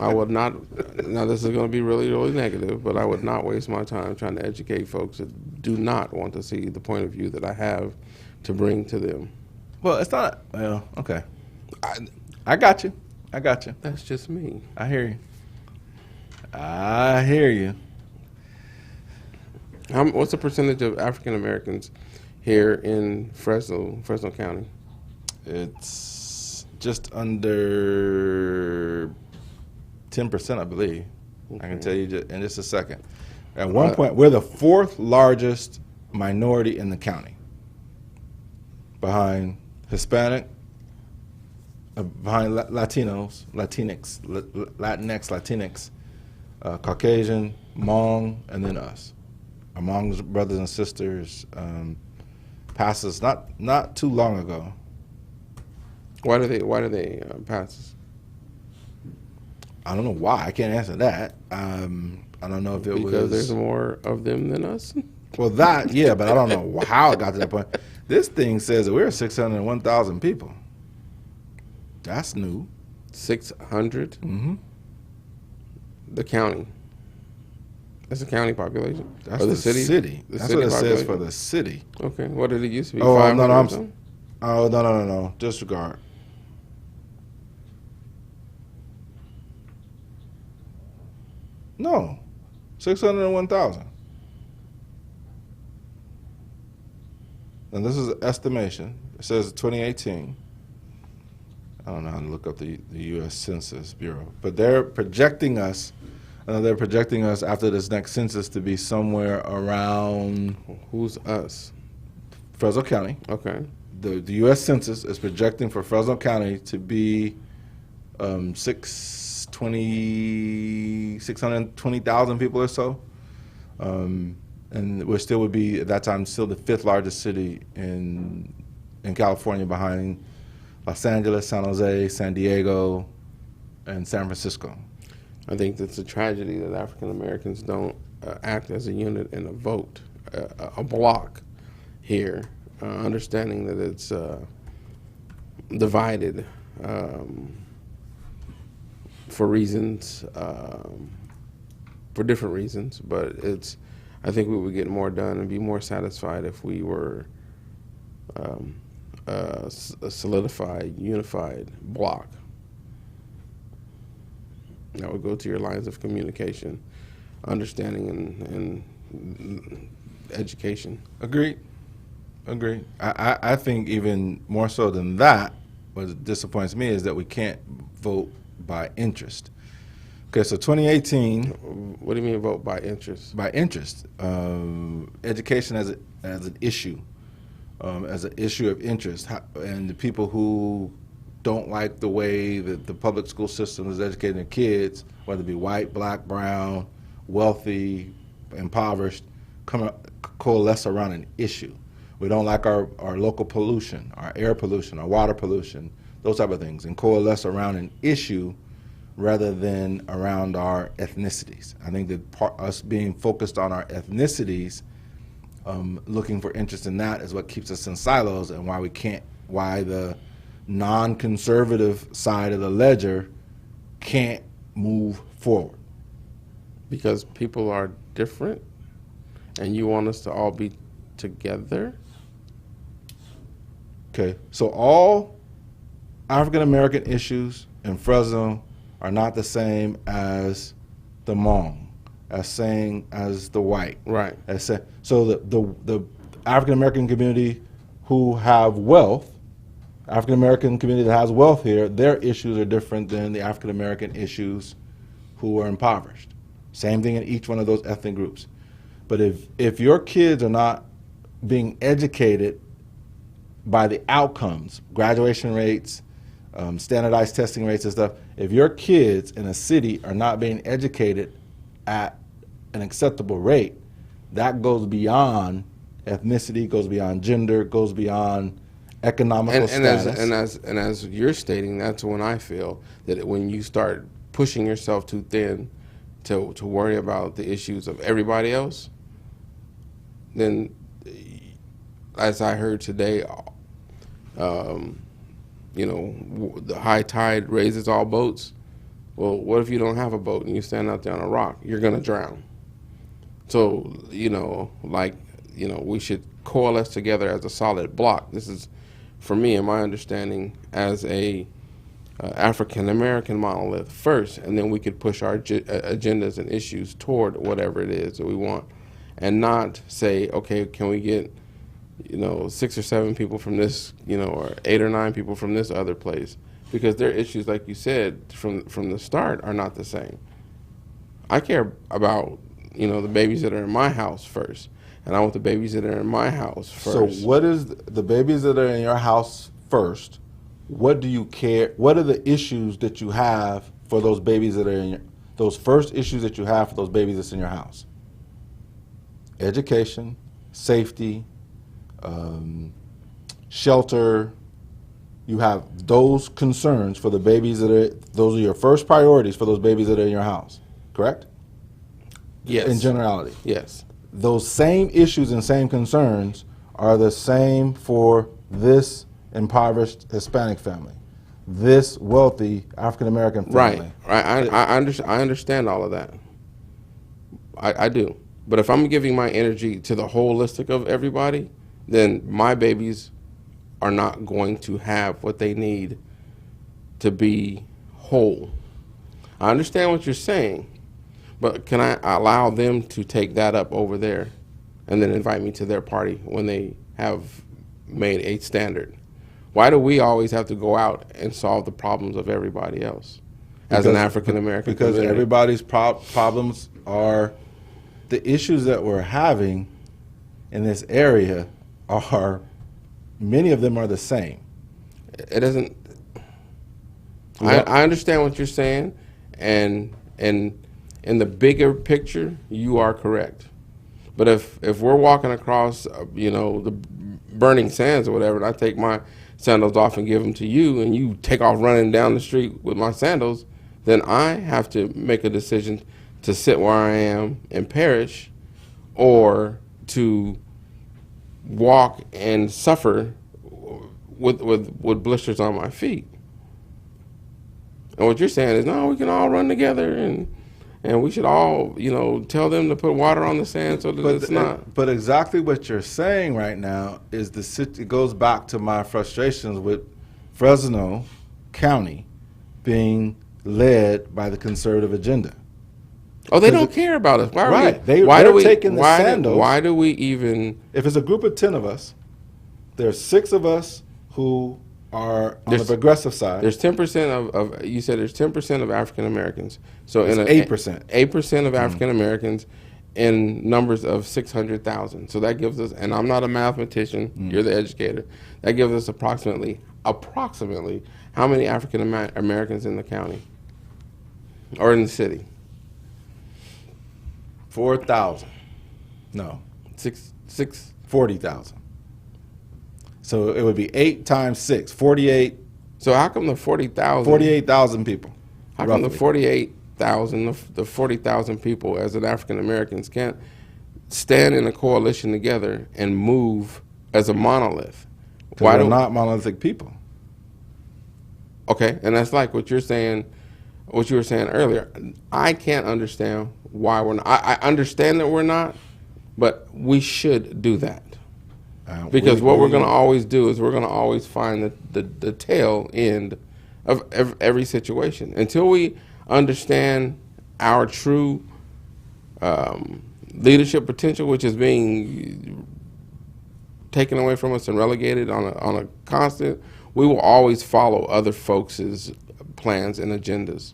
I would not. Now this is going to be really, really negative, but I would not waste my time trying to educate folks that do not want to see the point of view that I have to bring to them. Well, it's not. Well, okay. I got you. I got you. That's just me. I hear you. I hear you. What's the percentage of African Americans here in Fresno County? It's just under 10%, I believe. Okay. I can tell you in just a second. At one point, we're the 4th largest minority in the county, behind Hispanic, behind Latinos, Latinx, Caucasian, Hmong, and then us. Our Hmong brothers and sisters passed us not too long ago. Why do they pass us? I don't know why. I can't answer that. I don't know if it was because there's more of them than us. Well, that yeah, but I don't know how it got to that point. This thing says that we're 601,000 people. That's new. 600? Mm-hmm. The county. That's the county population? That's or the city? city. The That's city what it population? says for the city. Okay. What did it used to be? Oh, 500 no, or something? no. Disregard. No. 601,000. And this is an estimation. It says 2018. I don't know how to look up the U.S. Census Bureau, but they're projecting us. They're projecting us after this next census to be somewhere around. Who's us? Fresno County. Okay. The U.S. Census is projecting for Fresno County to be 620,000 people or so. And we still would be, at that time, still the 5th largest city in California, behind Los Angeles, San Jose, San Diego, and San Francisco. I think it's a tragedy that African Americans don't act as a unit in a vote, a block here, understanding that it's divided for reasons, for different reasons, but I think we would get more done and be more satisfied if we were a solidified, unified block that would go to your lines of communication, understanding, and education. Agreed. Agreed. I think even more so than that, what disappoints me is that we can't vote by interest. Okay, so 2018, What do you mean vote by interest? by interest, education as an issue, as an issue of interest, and the people who don't like the way that the public school system is educating their kids, whether it be white, black, brown, wealthy, impoverished, coalesce around an issue. We don't like our local pollution, our air pollution, our water pollution, those type of things, and coalesce around an issue rather than around our ethnicities. I think that us being focused on our ethnicities, looking for interest in that is what keeps us in silos, and why the non-conservative side of the ledger can't move forward. Because people are different, and you want us to all be together. Okay, so all African American issues in Fresno are not the same as the Hmong, as the white. Right. So the African American community who have wealth, African American community that has wealth here, their issues are different than the African American issues who are impoverished. Same thing in each one of those ethnic groups. But if your kids are not being educated by the outcomes, graduation rates, standardized testing rates and stuff, if your kids in a city are not being educated at an acceptable rate, that goes beyond ethnicity, goes beyond gender, goes beyond economical status. And as you're stating, that's when I feel that when you start pushing yourself too thin to worry about the issues of everybody else, then, as I heard today, the high tide raises all boats. Well, what if you don't have a boat and you stand out there on a rock? You're going to drown. So, we should coalesce together as a solid block. This is, for me, in my understanding, as a African American monolith first, and then we could push our agendas and issues toward whatever it is that we want, and not say, okay, can we get 6 or 7 people from this, or 8 or 9 people from this other place, because their issues, like you said, from the start are not the same. I care about, the babies that are in my house first, and I want the babies that are in my house first. So what is the babies that are in your house first? What do you care? What are the issues that you have for those babies that are those first issues that you have for those babies that's in your house? Education, safety, shelter. You have those concerns for the babies those are your first priorities for those babies that are in your house, correct? Yes. In generality. Yes. Those same issues and same concerns are the same for this impoverished Hispanic family, this wealthy African American family. Right. I understand all of that. I do. But if I'm giving my energy to the holistic of everybody, then my babies are not going to have what they need to be whole. I understand what you're saying, but can I allow them to take that up over there and then invite me to their party when they have made a standard? Why do we always have to go out and solve the problems of everybody else as an African American Because community? everybody's problems are the issues that we're having in this area are, many of them are the same. It doesn't. I understand what you're saying, and in the bigger picture, you are correct. But if we're walking across, the burning sands or whatever, and I take my sandals off and give them to you, and you take off running down the street with my sandals, then I have to make a decision to sit where I am and perish, or to walk and suffer with blisters on my feet. And what you're saying is, no, we can all run together and we should all, tell them to put water on the sand so that it's not. But exactly what you're saying right now is it goes back to my frustrations with Fresno County being led by the conservative agenda. Oh, they don't care about us. Why Right. They're taking the sandals. Why do we even? If it's a group of 10 of us, there's 6 of us who are on the progressive side. There's 10% of you said there's 10% of African Americans. So It's in 8%. 8% of African Americans in numbers of 600,000. So that gives us, and I'm not a mathematician. You're the educator. That gives us approximately how many African Americans in the county or in the city? 4,000. No, Six. 40,000. So it would be 8 times 6, 48. So how come the 40,000? 48,000 people. How come the roughly. 48,000, the 40,000 people as an African Americans can't stand in a coalition together and move as a monolith? Why they're not monolithic people? Okay, and that's like what you're saying, what you were saying earlier. I can't understand why we're not. I understand that we're not, but we should do that. Because what we're going to always do is we're going to always find the tail end of every situation. Until we understand our true leadership potential, which is being taken away from us and relegated on a constant, we will always follow other folks' plans and agendas.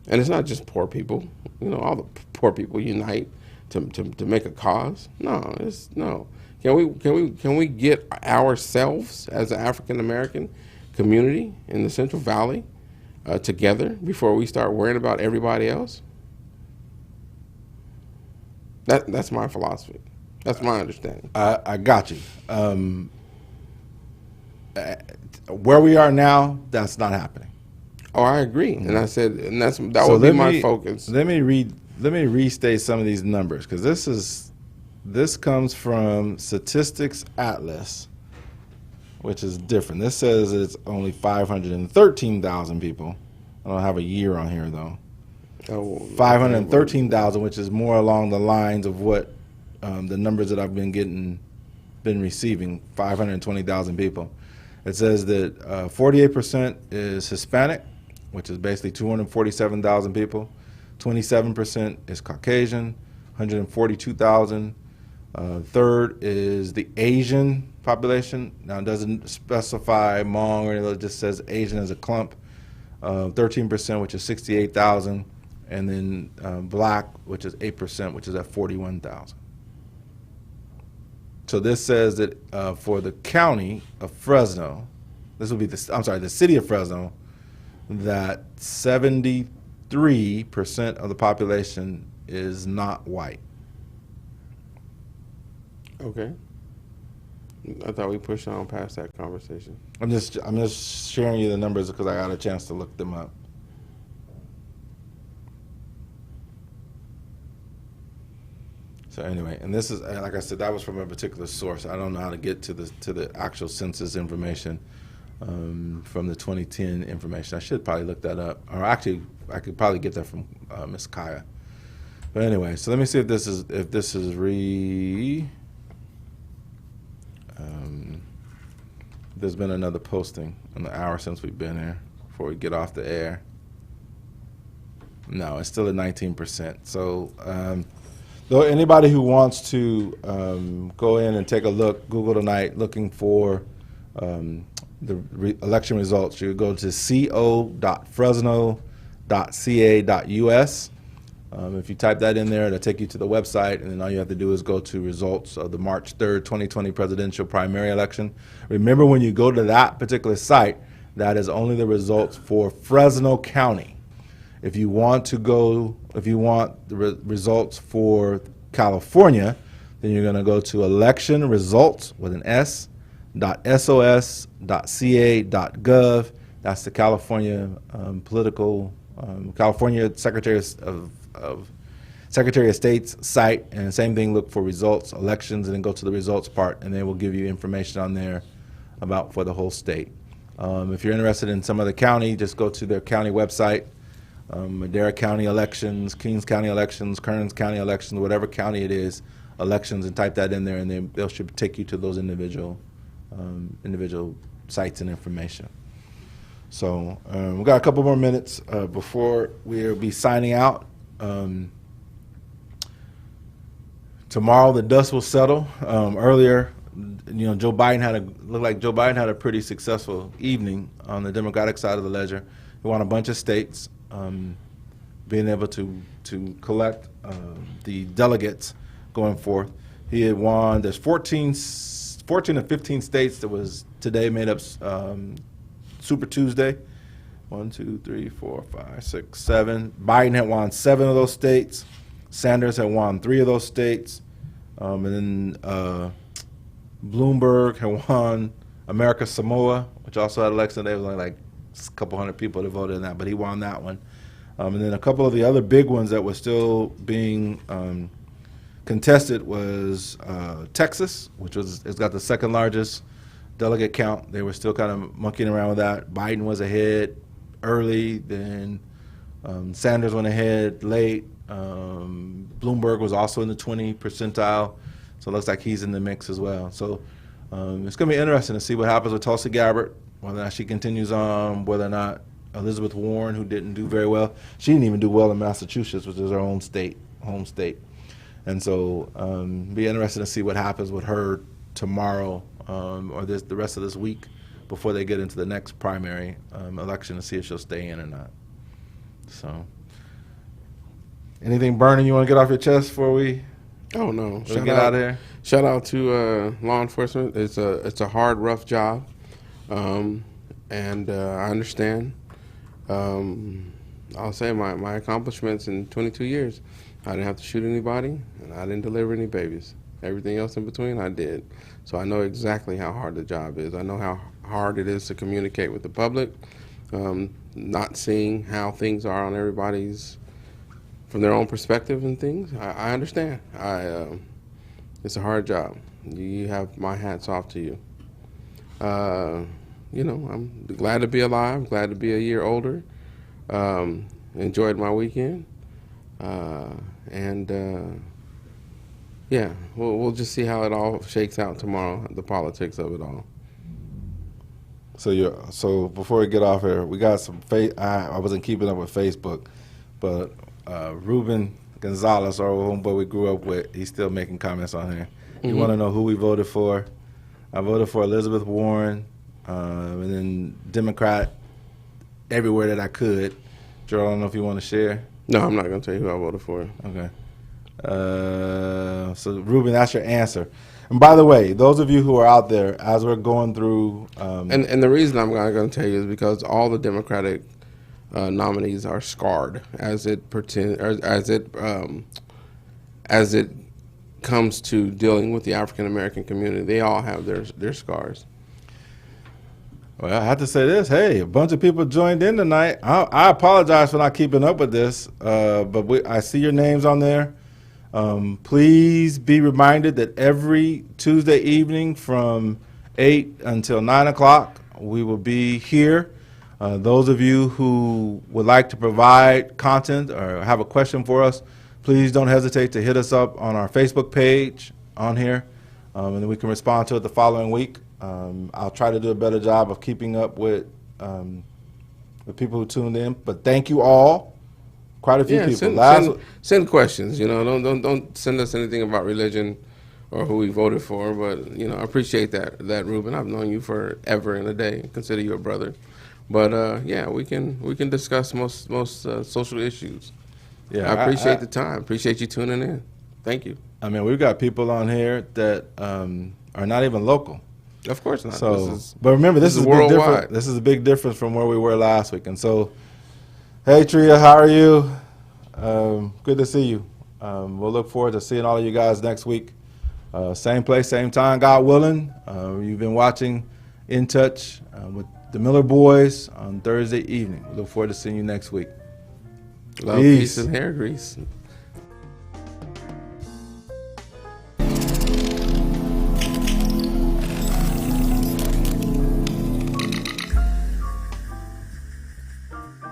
And it's not just poor people. All the poor people unite to make a cause. No. Can we get ourselves as an African American community in the Central Valley together before we start worrying about everybody else? That's my philosophy. That's my understanding. I got you. Where we are now, that's not happening. Oh, I agree, and I said, and that would be my focus. Let me restate some of these numbers, because this comes from Statistics Atlas, which is different. This says it's only 513,000 people. I don't have a year on here though. 513,000, which is more along the lines of what the numbers that I've been receiving. 520,000 people. It says that 48% is Hispanic, which is basically 247,000 people. 27% is Caucasian, 142,000. Third is the Asian population. Now it doesn't specify Hmong or anything, it just says Asian as a clump. 13%, which is 68,000. And then Black, which is 8%, which is at 41,000. So this says that for the county of Fresno, this would be the city of Fresno, that 73% of the population is not white. Okay. I thought we pushed on past that conversation. I'm just sharing you the numbers because I got a chance to look them up. So anyway, and this is, like I said, that was from a particular source. I don't know how to get to the actual census information from the 2010 information. I should probably look that up, or actually, I could probably get that from Ms. Kaya. But anyway, so let me see if this is there's been another posting in the hour since we've been here before we get off the air. No, it's still at 19%. So though anybody who wants to go in and take a look, Google tonight, looking for the election results, you go to co.fresno.ca.us. If you type that in there, it'll take you to the website, and then all you have to do is go to results of the March 3rd, 2020 presidential primary election. Remember, when you go to that particular site, that is only the results for Fresno County. If you want the results for California, then you're going to go to election results with an s.sos.ca.gov. That's the California California Secretary of State's site, and same thing, look for results, elections, and then go to the results part, and they will give you information on there about for the whole state. If you're interested in some other county, just go to their county website. Madera County elections, Kings County elections, Kearns County elections, whatever county it is, elections, and type that in there, and they should take you to those individual sites and information. So we've got a couple more minutes before we'll be signing out. Tomorrow the dust will settle. Earlier, Joe Biden looked like Joe Biden had a pretty successful evening on the Democratic side of the ledger. He won a bunch of states, being able to collect the delegates going forth. He had won. There's 14 of 15 states that was today made up Super Tuesday. 1, 2, 3, 4, 5, 6, 7. Biden had won 7 of those states. Sanders had won 3 of those states. And then Bloomberg had won America Samoa, which also had election day. It was only like a couple hundred people that voted in that, but he won that one. And then a couple of the other big ones that were still being contested was Texas, which it's got the second largest delegate count. They were still kind of monkeying around with that. Biden was ahead early, then Sanders went ahead late. Bloomberg was also in the 20 percentile, so it looks like he's in the mix as well. So it's going to be interesting to see what happens with Tulsi Gabbard, whether or not she continues on, whether or not Elizabeth Warren, who didn't do very well. She didn't even do well in Massachusetts, which is her home state. And so be interesting to see what happens with her tomorrow or the rest of this week before they get into the next primary election to see if she'll stay in or not. So anything burning you want to get off your chest before we Oh no! get out of here? Shout out to law enforcement. It's a hard, rough job, and I understand. I'll say my accomplishments in 22 years. I didn't have to shoot anybody, and I didn't deliver any babies. Everything else in between, I did. So I know exactly how hard the job is. I know how hard it is to communicate with the public, not seeing how things are on everybody's from their own perspective and things. I understand. It's a hard job. You have my hats off to you. I'm glad to be alive, glad to be a year older. Enjoyed my weekend. We'll just see how it all shakes out tomorrow, the politics of it all. So before we get off here, we got some I wasn't keeping up with Facebook, but Ruben Gonzalez, our homeboy we grew up with, he's still making comments on here. You want to know who we voted for? I voted for Elizabeth Warren, and then Democrat everywhere that I could. Gerald, I don't know if you want to share. No, I'm not going to tell you who I voted for. Okay. So, Ruben, that's your answer. And by the way, those of you who are out there, as we're going through... And the reason I'm not going to tell you is because all the Democratic nominees are scarred as it comes to dealing with the African American community. They all have their scars. Well, I have to say this. Hey, a bunch of people joined in tonight. I apologize for not keeping up with this, but I see your names on there. Please be reminded that every Tuesday evening from 8 until 9 o'clock, we will be here. Those of you who would like to provide content or have a question for us, please don't hesitate to hit us up on our Facebook page on here, and then we can respond to it the following week. I'll try to do a better job of keeping up with the people who tuned in. But thank you all. Quite a few people. Send questions. Don't send us anything about religion or who we voted for. But I appreciate that, Ruben. I've known you forever and a day. Consider you a brother. But we can discuss most social issues. Yeah, I appreciate the time. Appreciate you tuning in. Thank you. I mean, we've got people on here that are not even local. Of course not. But remember, this is worldwide. This is a big difference from where we were last week. And so, hey, Tria, how are you? Good to see you. We'll look forward to seeing all of you guys next week. Same place, same time, God willing. You've been watching In Touch with the Miller Boys on Thursday evening. We look forward to seeing you next week. Love, peace, and hair grease.